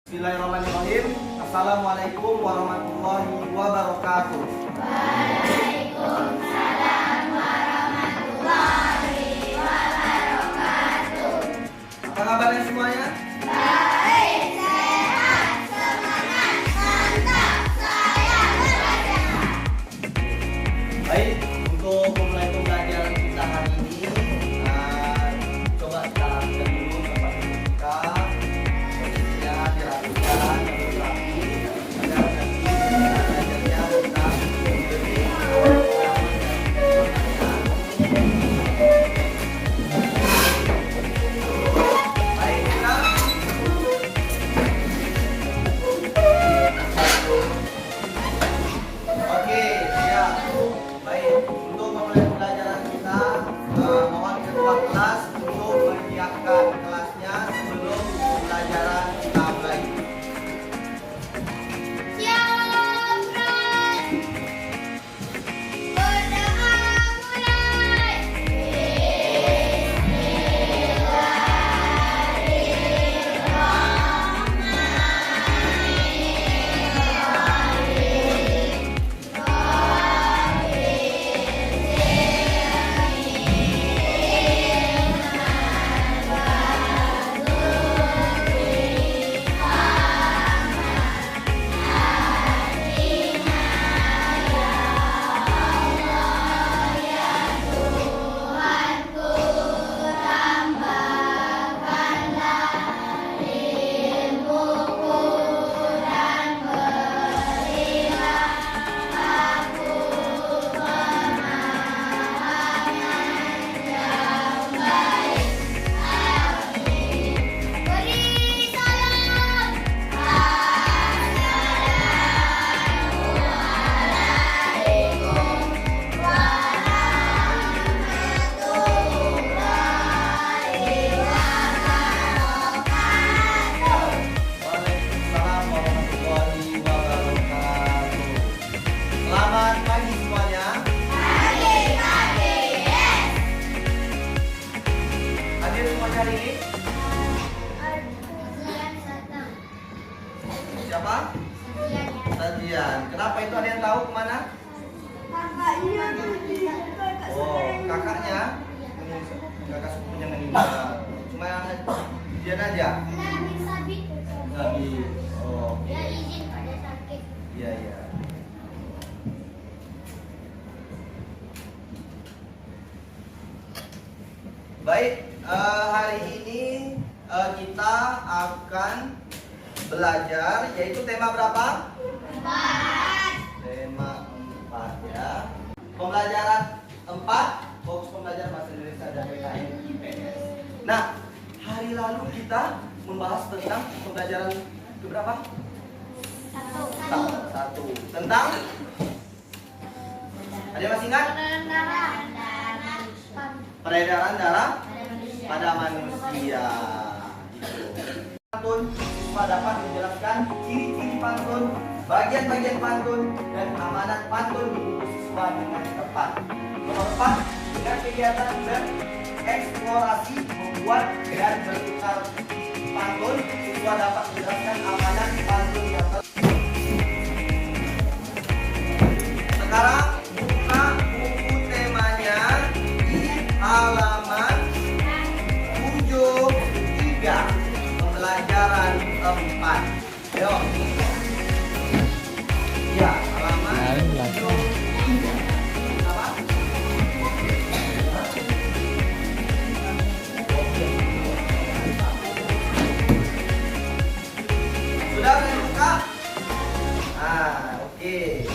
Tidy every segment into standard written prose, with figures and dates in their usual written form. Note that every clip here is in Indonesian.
Bismillahirrahmanirrahim. Assalamualaikum warahmatullahi wabarakatuh. Waalaikumsalam warahmatullahi wabarakatuh. Apa kabarnya semuanya? Baik, sehat, semangat, mantap, saya belajar. Baik, untuk memulai pembelajaran kita hari ini, coba kita lakukan dulu tempat duduk kita, posisinya dirapikan, rapi, agar nanti belajarnya kita lebih baik kita. Oke, siap. Baik, untuk memulai pembelajaran kita, mohon ketua kelas untuk menyiapkan kelasnya sebelum pembelajaran kita mulai. Siap, Fran. Berdoa mulai. Beri salam. Assalamualaikum warahmatullahi wabarakatuh. Waalaikumsalam warahmatullahi wabarakatuh. Selamat pagi semuanya. Pagi-pagi, yes. Hadir semuanya hari ini. Siapa? Sajian. Kenapa itu, ada yang tahu kemana? Kakaknya Oh, kakaknya. Kakak sepupunya meninggal. Cuma dia aja. Nabi. Oh, Dia izin pada sakit. iya iya. Baik, hari ini kita akan belajar, yaitu tema berapa? Tema 4 ya. Pembelajaran 4, fokus pembelajaran bahasa Indonesia dan PKN IPS. Nah, hari lalu kita membahas tentang pembelajaran keberapa? Satu. Tentang? Ada yang masih ingat? Peredaran darah pada manusia. Pantun, siswa dapat menjelaskan ciri-ciri pantun, bagian-bagian pantun, dan amanat pantun di buku siswa dengan tepat. Nomor 4, dengan kegiatan bereksplorasi, membuat dan bertukar pantun, siswa dapat menjelaskan amanat pantun yang tepat. Sekarang buka buku temanya di halaman 73, pembelajaran 4. Ayo. Ya, halaman 73. Apa? Sudah buka? Oke.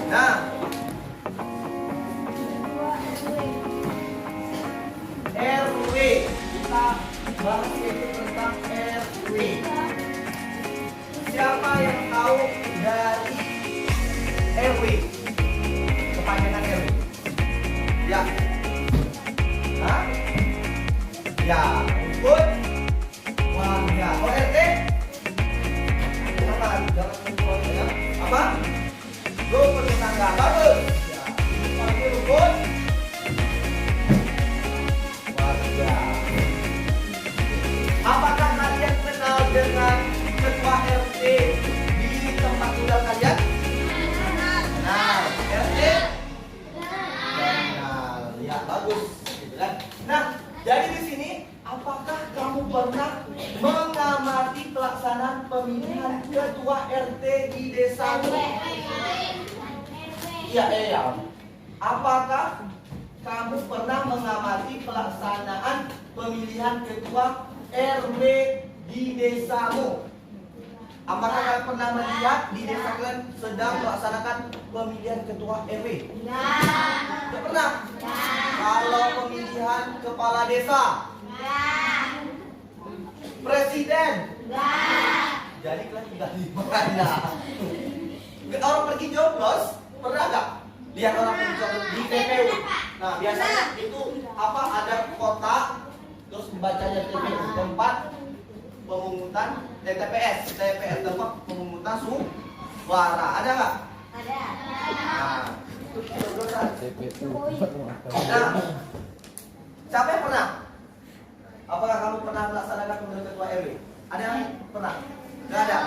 Nah, RW, kita bahas itu tentang RW. Siapa yang tahu dari RW? Kepanjangan RW? Ya. Hah? Ya, ikut. Wah, ya. Oh, RT? Apa? Jangan menjual ya. Apa? Rukun tetangga. Bagus. Ya. Ini rukun warga. Apakah kalian kenal Jadi di sini, apakah kamu pernah mengamati pelaksanaan pemilihan ketua RT di desamu? Iya, iya. Apakah kamu pernah mengamati pelaksanaan pemilihan ketua RW di desamu? Apakah kalian pernah melihat di desa kalian sedang melaksanakan pemilihan ketua RW? Tidak pernah. Kalau pemilihan kepala desa, presiden, jadi kalian tinggal di mana? Orang pergi nyoblos, pernah nggak lihat orang pergi nyoblos di TPU? Nah, biasanya itu apa? Ada kotak, terus dibacanya TPU, tempat pemungutan TPS tempat pemungutan suara. Ada nggak? Ada. Nah, itu coblosan. Nah, siapa yang pernah? Apakah kamu pernah melaksanakan pemilihan ketua RW? Ada yang pernah? Nggak ada.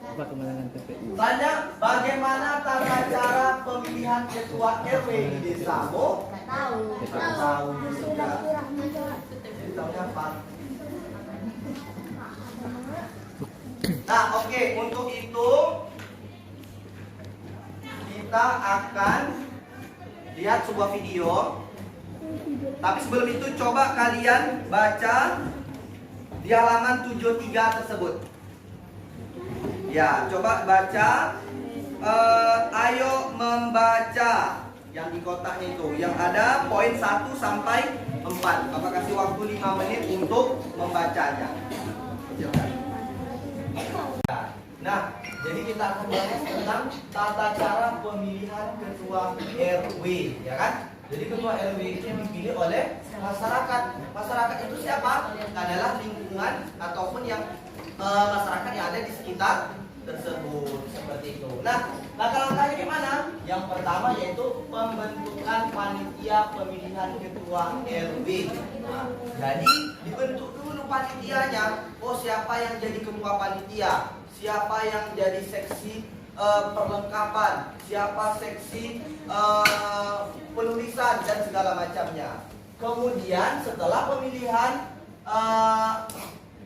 Apa kemenangan TPU? Tanya, bagaimana tata cara pemilihan ketua RW di desamu? Tahu. Nggak tahu juga. Tahunya apa? Nah, oke, untuk itu kita akan lihat sebuah video. Tapi sebelum itu coba kalian baca di halaman 73 tersebut. Ya, coba baca. Ayo membaca yang di kotaknya itu, yang ada poin 1 sampai 4. Bapak kasih waktu 5 menit untuk membacanya. Silakan. Nah, jadi kita akan bahas tentang tata cara pemilihan ketua RW, ya kan? Jadi ketua RW itu yang dipilih oleh masyarakat. Masyarakat itu siapa? Adalah lingkungan ataupun yang masyarakat yang ada di sekitar tersebut, seperti itu. Nah, langkah-langkahnya gimana? Yang pertama yaitu pembentukan panitia pemilihan ketua RW. Nah, jadi dibentuk dulu panitianya. Oh, siapa yang jadi ketua panitia? Siapa yang jadi seksi perlengkapan? Siapa seksi penulisan dan segala macamnya. Kemudian setelah pemilihan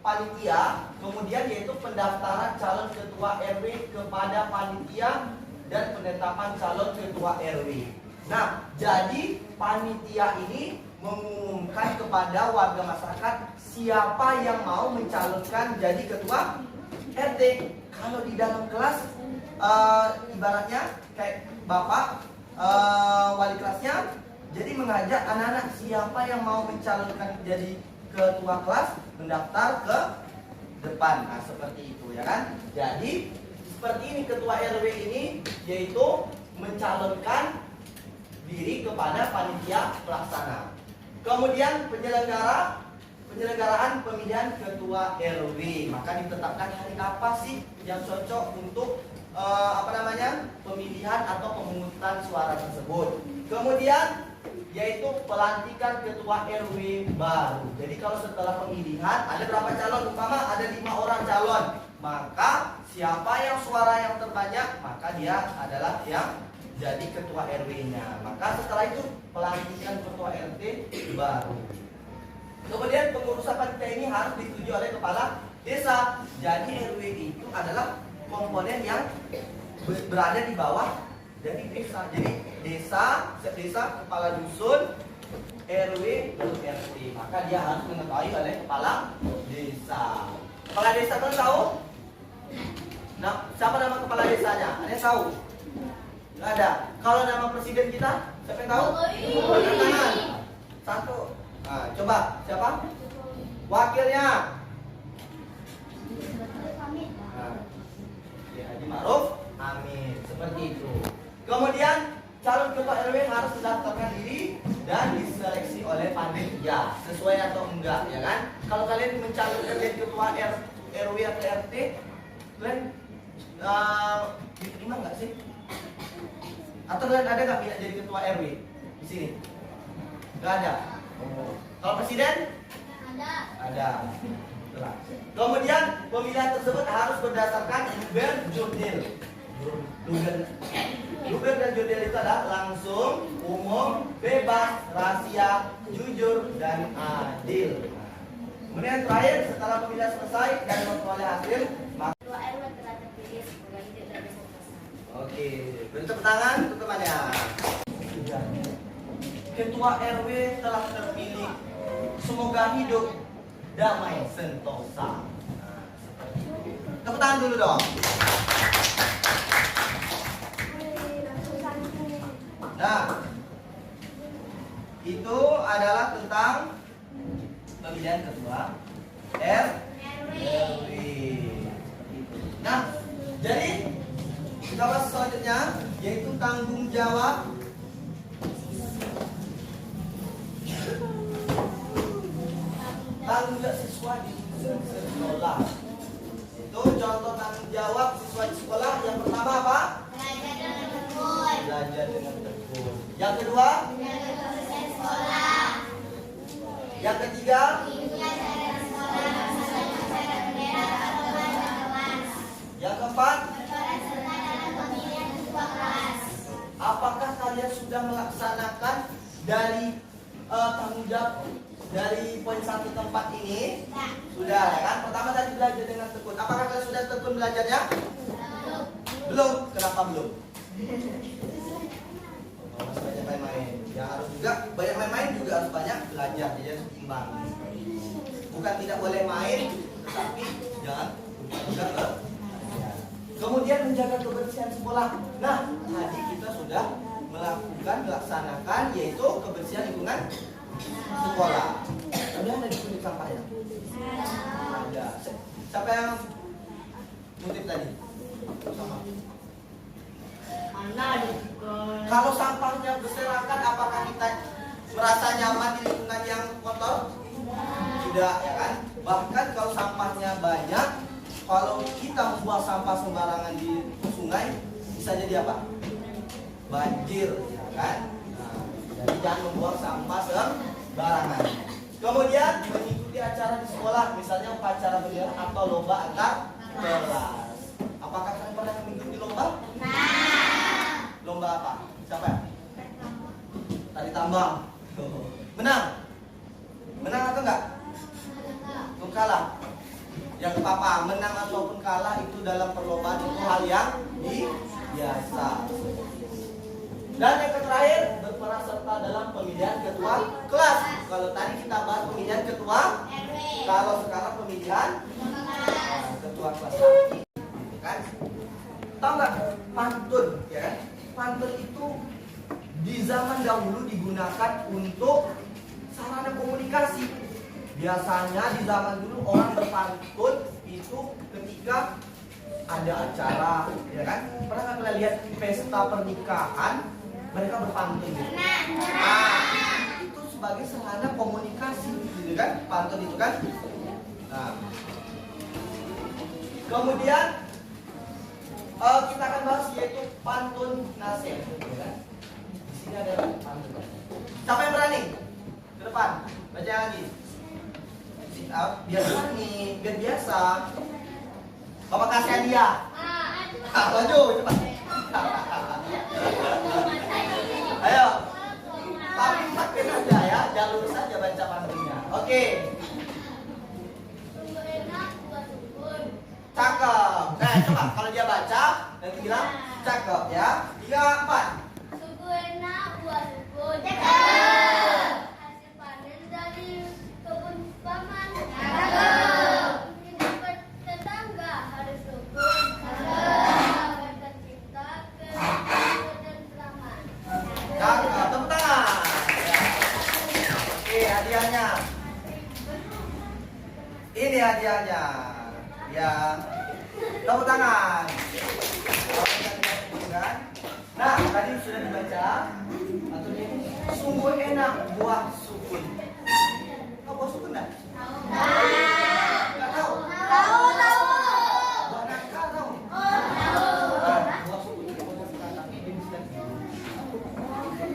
panitia, kemudian yaitu pendaftaran calon ketua RW kepada panitia dan penetapan calon ketua RW. Nah, jadi panitia ini mengumumkan kepada warga masyarakat siapa yang mau mencalonkan jadi ketua RT. Kalau di dalam kelas, ibaratnya kayak bapak wali kelasnya, jadi mengajak anak-anak siapa yang mau mencalonkan jadi ketua kelas mendaftar ke depan. Nah, seperti itu ya kan. Jadi seperti ini ketua RW ini, yaitu mencalonkan diri kepada panitia pelaksana. Kemudian penyelenggaraan pemilihan ketua RW, maka ditetapkan hari apa sih yang cocok untuk pemilihan atau pemungutan suara tersebut. Kemudian yaitu pelantikan ketua RW baru. Jadi kalau setelah pemilihan ada berapa calon? Umpama ada 5 orang calon, maka siapa yang suara yang terbanyak, maka dia adalah yang jadi ketua RW-nya. Maka setelah itu pelantikan ketua RT baru. Kemudian pengurusan panitia ini harus disetujui oleh kepala desa. Jadi RW itu adalah komponen yang berada di bawah dari desa. Jadi setiap desa, kepala dusun, RW, dan RT. Maka dia harus mengetahui oleh kepala desa. Kepala desa kan tahu? Nah, siapa nama kepala desanya? Ada yang tahu? Nggak ada. Kalau nama presiden kita, siapa yang tahu? Angkat tangan. 1. Nah, coba siapa? Wakilnya. Haji Ma'ruf Amin. Seperti itu. Kemudian calon ketua RW harus mendaftarkan diri dan diseleksi oleh panitia sesuai atau enggak, ya kan? Kalau kalian mencalonkan jadi ketua RW atau RT, kalian diterima nggak sih? Atau kalian ada nggak minat jadi ketua RW di sini? Nggak ada. Kalau presiden? Ada. Kemudian pemilihan tersebut harus berdasarkan luber jurdil. Luber dan jurdil itu adalah langsung, umum, bebas, rahasia, jujur, dan adil. Kemudian terakhir, setelah pemilihan selesai dan memperoleh hasil, maka Ketua RW telah terpilih sebagai ide dari peserta. oke, beri tepuk tangan untuk temannya. Sudah. Ketua RW telah terpilih. Semoga hidup damai sentosa. Tepuk tangan dulu dong. Nah, itu adalah tentang pemilihan ketua RW. Nah, jadi kita bahas selanjutnya yaitu tanggung jawab siswa di sekolah. Itu contoh tanggung jawab siswa di sekolah. Yang pertama apa? Belajar dengan tekun. Belajar dengan tekun. Yang kedua? Menjaga kebersihan sekolah. Yang ketiga? Mengikuti acara sekolah melaksanakan acara bendera atau bahasa kelas. Yang keempat? Berperan serta dalam pemilihan ketua kelas. Apakah kalian sudah melaksanakan dari tanggung jawab dari poin 1 ke 4 ini? Nah, Sudah ya kan? Pertama tadi belajar dengan tekun. Apakah kalian sudah tekun belajarnya? Belum. Kenapa belum? Harus banyak main-main. Ya harus juga banyak main-main juga harus banyak belajar. Jadi harus imbang. Bukan tidak boleh main, tetapi jangan lupa juga belajar. Kemudian menjaga kebersihan sekolah. Nah, tadi kita sudah melaksanakan yaitu kebersihan lingkungan sekolah. Udah ada di unit sampahnya? Ada. Siapa yang ngutip tadi? Sama. Kalau sampahnya berserakan, apakah kita merasa nyaman di lingkungan yang kotor? Tidak, ya kan? Bahkan kalau sampahnya banyak, kalau kita membuang sampah sembarangan di sungai, bisa jadi apa? Banjir, ya kan? Nah, jadi jangan membuang sampah sembarangan. Kemudian mengikuti acara di sekolah, misalnya upacara bendera atau lomba antar kelas. Apakah kalian pernah mengikuti lomba? Lomba apa? Siapa ya? Tari tambang. Menang? Menang atau enggak? Atau kalah? Yang apa? Menang ataupun kalah itu dalam perlombaan itu hal yang biasa. Dan yang terakhir, berperan serta dalam pemilihan ketua kelas. Kalau tadi kita bahas pemilihan ketua, kalau sekarang pemilihan ketua kelas. Kan? Tahu nggak pantun, ya kan? Pantun itu di zaman dahulu digunakan untuk sarana komunikasi. Biasanya di zaman dulu orang berpantun itu ketika ada acara, ya kan? Pernah nggak kalian lihat pesta pernikahan mereka berpantun? Gitu? Itu sebagai sarana komunikasi, gitu kan? Pantun itu kan? Nah, kemudian kita akan bahas yaitu pantun nasib, ya kan? Di sini ada pantun. Siapa yang berani? Ke depan, baca lagi. Sit up, biar berani, biar biasa. Bapak kasih hadiah. Maju, cepat. Ayo. Tapi pakai saja ya, jalur saja baca pantunnya. Oke. Cakep. Nah, coba kalau dia baca nanti bilang cakep ya. 3, 4. Suku enak buah sukun. Cakep. Hasil panen dari kebun paman. Cakep. Hidup bertetangga harus rukun. Cakep. Agar tercipta ketentraman. Cakep. Tepuk tangan. Ya. Oke, hadiahnya. Ini hadiahnya. Ya. Tepuk tangan. Nah, tadi sudah dibaca. Atau ini sungguh enak buah sukun. Tahu buah sukun enggak? Enggak tahu. Tahu. Buah nangka tahu? Buah sukun.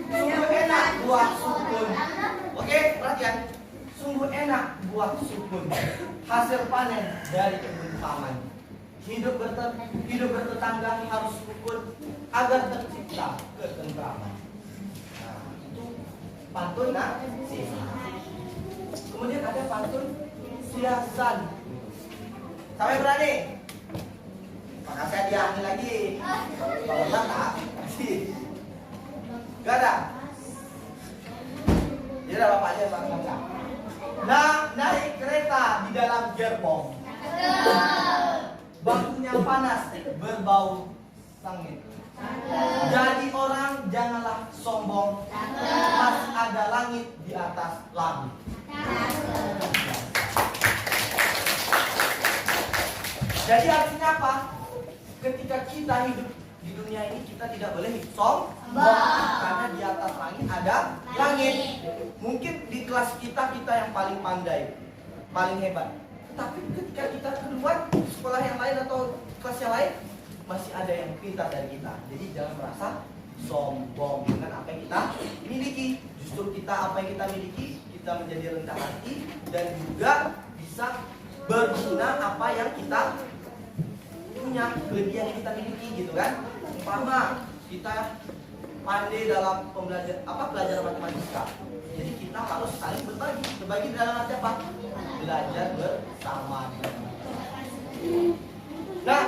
Sungguh enak buah sukun. Oke, perhatian. Sungguh enak buah sukun. Hasil panen dari kebun paman. Hidup bertetangga harus rukun agar tercipta ketentraman. Nah, itu pantun narsis. Kemudian ada pantun siasan. Sampai berani? Makasih hadiah ini lagi. Kalau enggak tak kasih. Gak ada. Jadi ada bapak aja bang. Nah, naik kereta di dalam gerbong. Bangkunya panas, berbau sangit. Jadi orang janganlah sombong. Masih ada langit di atas langit. Jadi artinya apa? Ketika kita hidup di dunia ini, kita tidak boleh sombong, karena di atas langit ada langit. Mungkin di kelas kita yang paling pandai, paling hebat. Tapi ketika kita keluar sekolah yang lain atau kelas yang lain, masih ada yang pintar dari kita. Jadi jangan merasa sombong dengan apa yang kita miliki. Justru kita apa yang kita miliki, kita menjadi rendah hati dan juga bisa berguna apa yang kita punya, kelebihan yang kita miliki gitu kan. Umpama kita pandai dalam pelajaran matematika. Jadi kita harus saling berbagi. Berbagi dalam arti apa? Belajar bersama. Nah,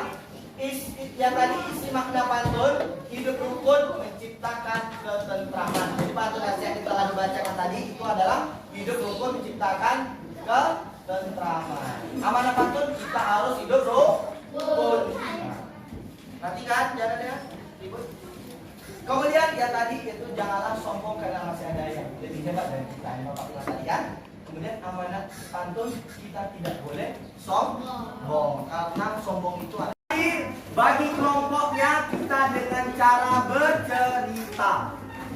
yang tadi isi makna pantun, hidup rukun menciptakan ketentraman. Jadi pantun yang kita lagi bacakan tadi itu adalah hidup rukun menciptakan ketentraman. Amanah pantun, kita harus hidup rukun. Nanti kan jangan ya ribut. Kemudian ya tadi itu janganlah sombong karena masih ada yang lebih hebat dari kita. Yang Bapak bilang tadi kan. Kemudian amanat pantun, kita tidak boleh sombong karena sombong itu ada. Bagi kelompoknya kita dengan cara bercerita.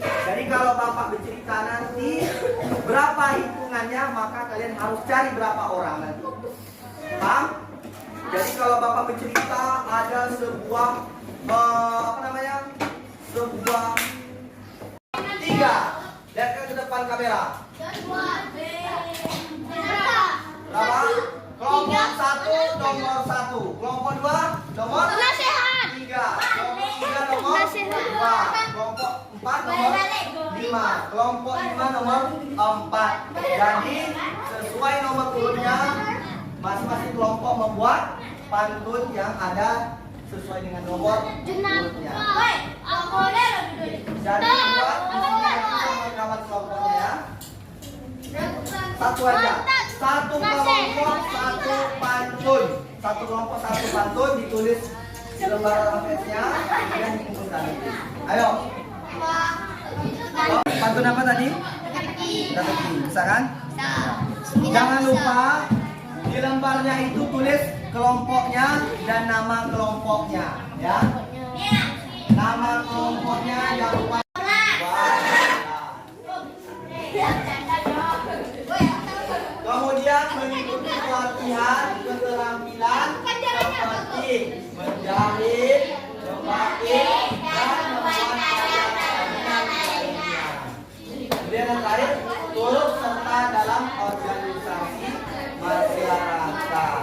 Jadi kalau Bapak bercerita nanti berapa hitungannya, maka kalian harus cari berapa orang nanti. Paham? Jadi kalau Bapak bercerita ada sebuah sebuah 3. Lihatkan ke depan kamera. Berapa? Kelompok 1 nomor 1. Kelompok 2 nomor 3. Kelompok 3 nomor 2. Kelompok 4 nomor 5. Kelompok 5 nomor 4. Jadi sesuai nomor urutnya, masing-masing kelompok membuat pantun yang ada sesuai dengan nomor urutnya. Jadi buat kawan kelompoknya ya. Satu aja. Satu kelompok satu pantun. Satu kelompok satu pantun ditulis di lembar alamatnya dan dikumpulkan. Ayo. Pantun apa tadi? Teka-teki. Bisa kan? Jangan lupa di lembarnya itu tulis kelompoknya dan nama kelompoknya, ya. Nama kelompoknya jangan lupa. Kemudian mengikuti pelatihan keterampilan seperti menjahit, membatik, dan membuat karya-karya lainnya. Kemudian yang terakhir, turut serta dalam organisasi masyarakat.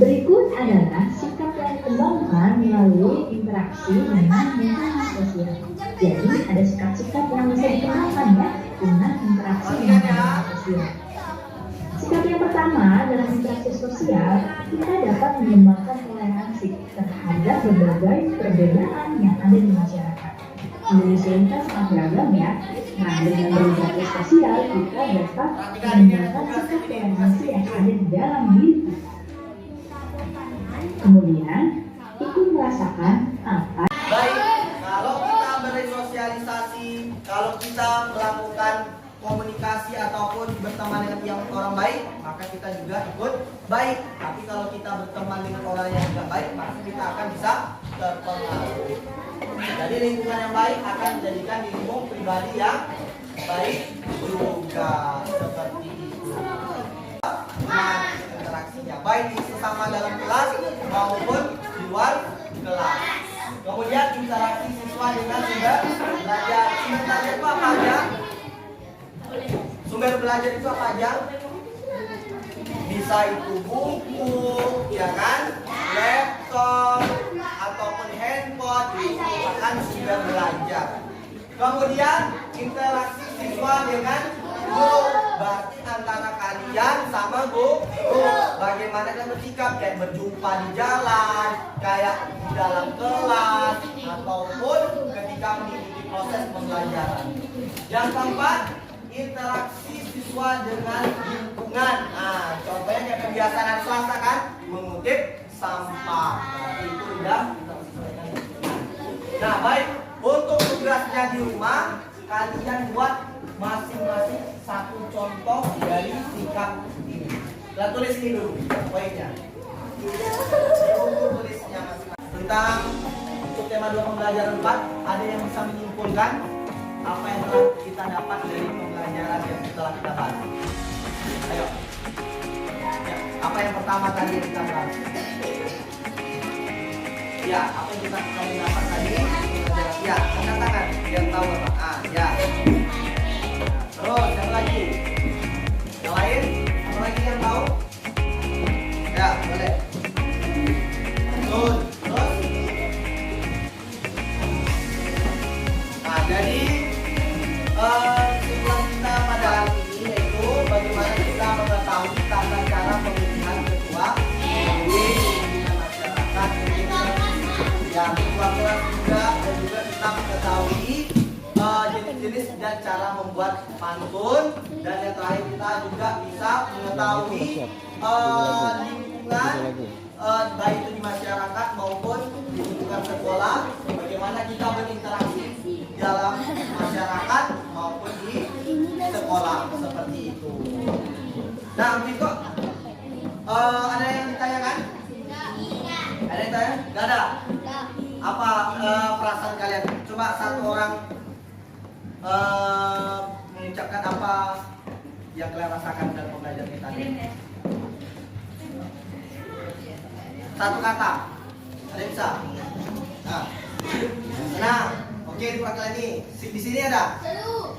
Berikut adalah sikap yang dikembangkan melalui interaksi dengan lingkungan sosial. Jadi ada sikap-sikap yang bisa dikembangkan ya dengan interaksi dengan lingkungan sosial. Sikap yang pertama dalam interaksi sosial, kita dapat mengembangkan toleransi terhadap berbagai perbedaan yang ada di masyarakat. Indonesia ini kan sangat beragam ya. Nah, dengan berinteraksi sosial kita dapat mengembangkan sikap toleransi yang ada di dalam diri kita. Kemudian, ikut merasakan apa. Baik, kalau kita bersosialisasi, kalau kita melakukan komunikasi ataupun berteman dengan yang orang baik, maka kita juga ikut baik. Tapi kalau kita berteman dengan orang yang tidak baik, maka kita akan bisa terpengaruh. Jadi lingkungan yang baik akan menjadikan dirimu pribadi yang baik juga, seperti itu. Interaksinya baik di sesama dalam kelas maupun di luar kelas. Kemudian interaksi siswa dengan sumber belajar. Sumber belajar itu apa aja? Sumber belajar itu apa aja? Bisa itu buku, ya kan? Laptop ataupun handphone. handphone merupakan sumber belajar. Kemudian interaksi siswa dengan guru, berarti antara kalian sama guru. Bagaimana kalian bersikap, kayak berjumpa di jalan, kayak di dalam kelas, ataupun ketika mengikuti proses pembelajaran. Yang keempat, interaksi siswa dengan lingkungan. Nah, contohnya kayak kebiasaan hari Selasa kan, mengutip sampah. Nah, itu udah. Nah, baik. Untuk tugasnya di rumah, kalian buat masing-masing satu contoh dari sikap ini. Kita tulis ini dulu poinnya. Tulisnya masing-masing. Tentang untuk tema 2 pembelajaran 4, ada yang bisa menyimpulkan apa yang telah kita dapat dari pembelajaran yang telah kita bahas? Ayo. Ya, apa yang pertama tadi yang kita bahas? Ya, apa yang kita dapat tadi? Ya, angkat tangan yang tahu apa? Ya. Terus yang lagi? Yang lain? Apa lagi yang tahu? Ya, boleh. Terus. Nah, jadi tujuan kita pada hari ini yaitu bagaimana kita mengetahui tata cara pemilihan ketua masyarakat yang ketua kelas juga, dan juga kita mengetahui jenis-jenis dan cara membuat pantun, dan yang terakhir kita juga bisa mengetahui lingkungan baik itu di masyarakat maupun di lingkungan sekolah, bagaimana kita berinteraksi di dalam masyarakat maupun di sekolah seperti itu. Nah, Viko, ada yang ditanyakan? Ada yang tanya? Gak ada? Apa perasaan kalian? Coba satu orang mengucapkan apa yang kalian rasakan dalam pembelajaran kita tadi. Satu kata. Ada yang bisa? Nah, senang. Oke, di perkalian ini. Di sini ada?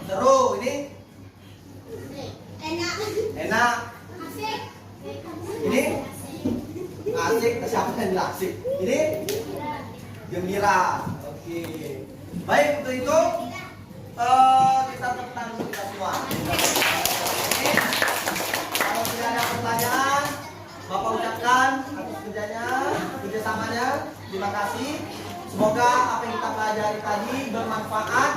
Seru. Ini? Enak. Ini? Asik. Siapa yang bilang asik? Ini? Gembira. Oke. Baik, untuk itu kita tepuk tangan kita semua. Kalau tidak ada pertanyaan, Bapak ucapkan atas kerjasamanya. Terima kasih. Semoga apa yang kita pelajari tadi bermanfaat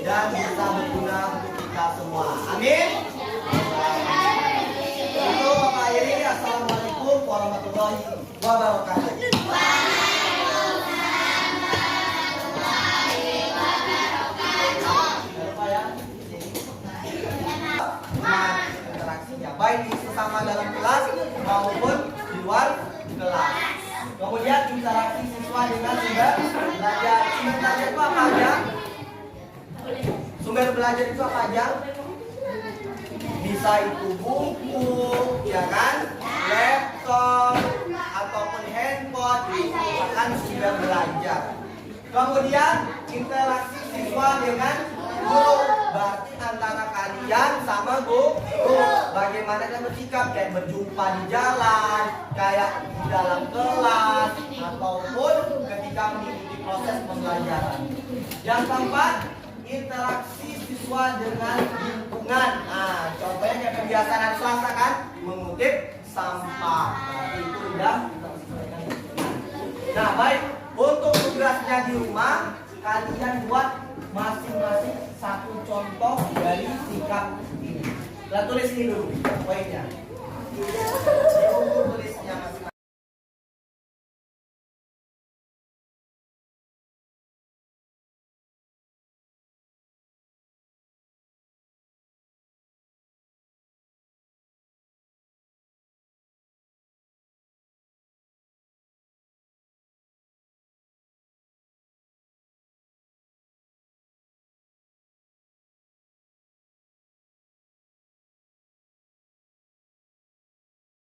dan bisa berguna untuk kita semua. Amin. Itu Bapak akhiri. Assalamualaikum warahmatullahi wabarakatuh. Interaksinya baik di sesama dalam kelas maupun di luar kelas. Kemudian interaksi siswa dengan sumber belajar. Sumber belajar itu apa aja? Sumber belajar itu apa aja? Bisa itu buku, ya kan? Laptop ataupun handphone, itu merupakan sumber belajar. Kemudian interaksi siswa dengan guru, berarti antara kalian sama guru. Bagaimana kalian bersikap, kayak berjumpa di jalan, kayak di dalam kelas, ataupun ketika mengikuti proses pembelajaran. Yang keempat, interaksi siswa dengan lingkungan. Nah, contohnya kayak kebiasaan hari Selasa kan, mengutip sampah. Nah, itu udah. Nah, baik. Untuk tugasnya di rumah, kalian buat masing-masing satu contoh dari sikap ini. Kita tulis ini dulu poinnya.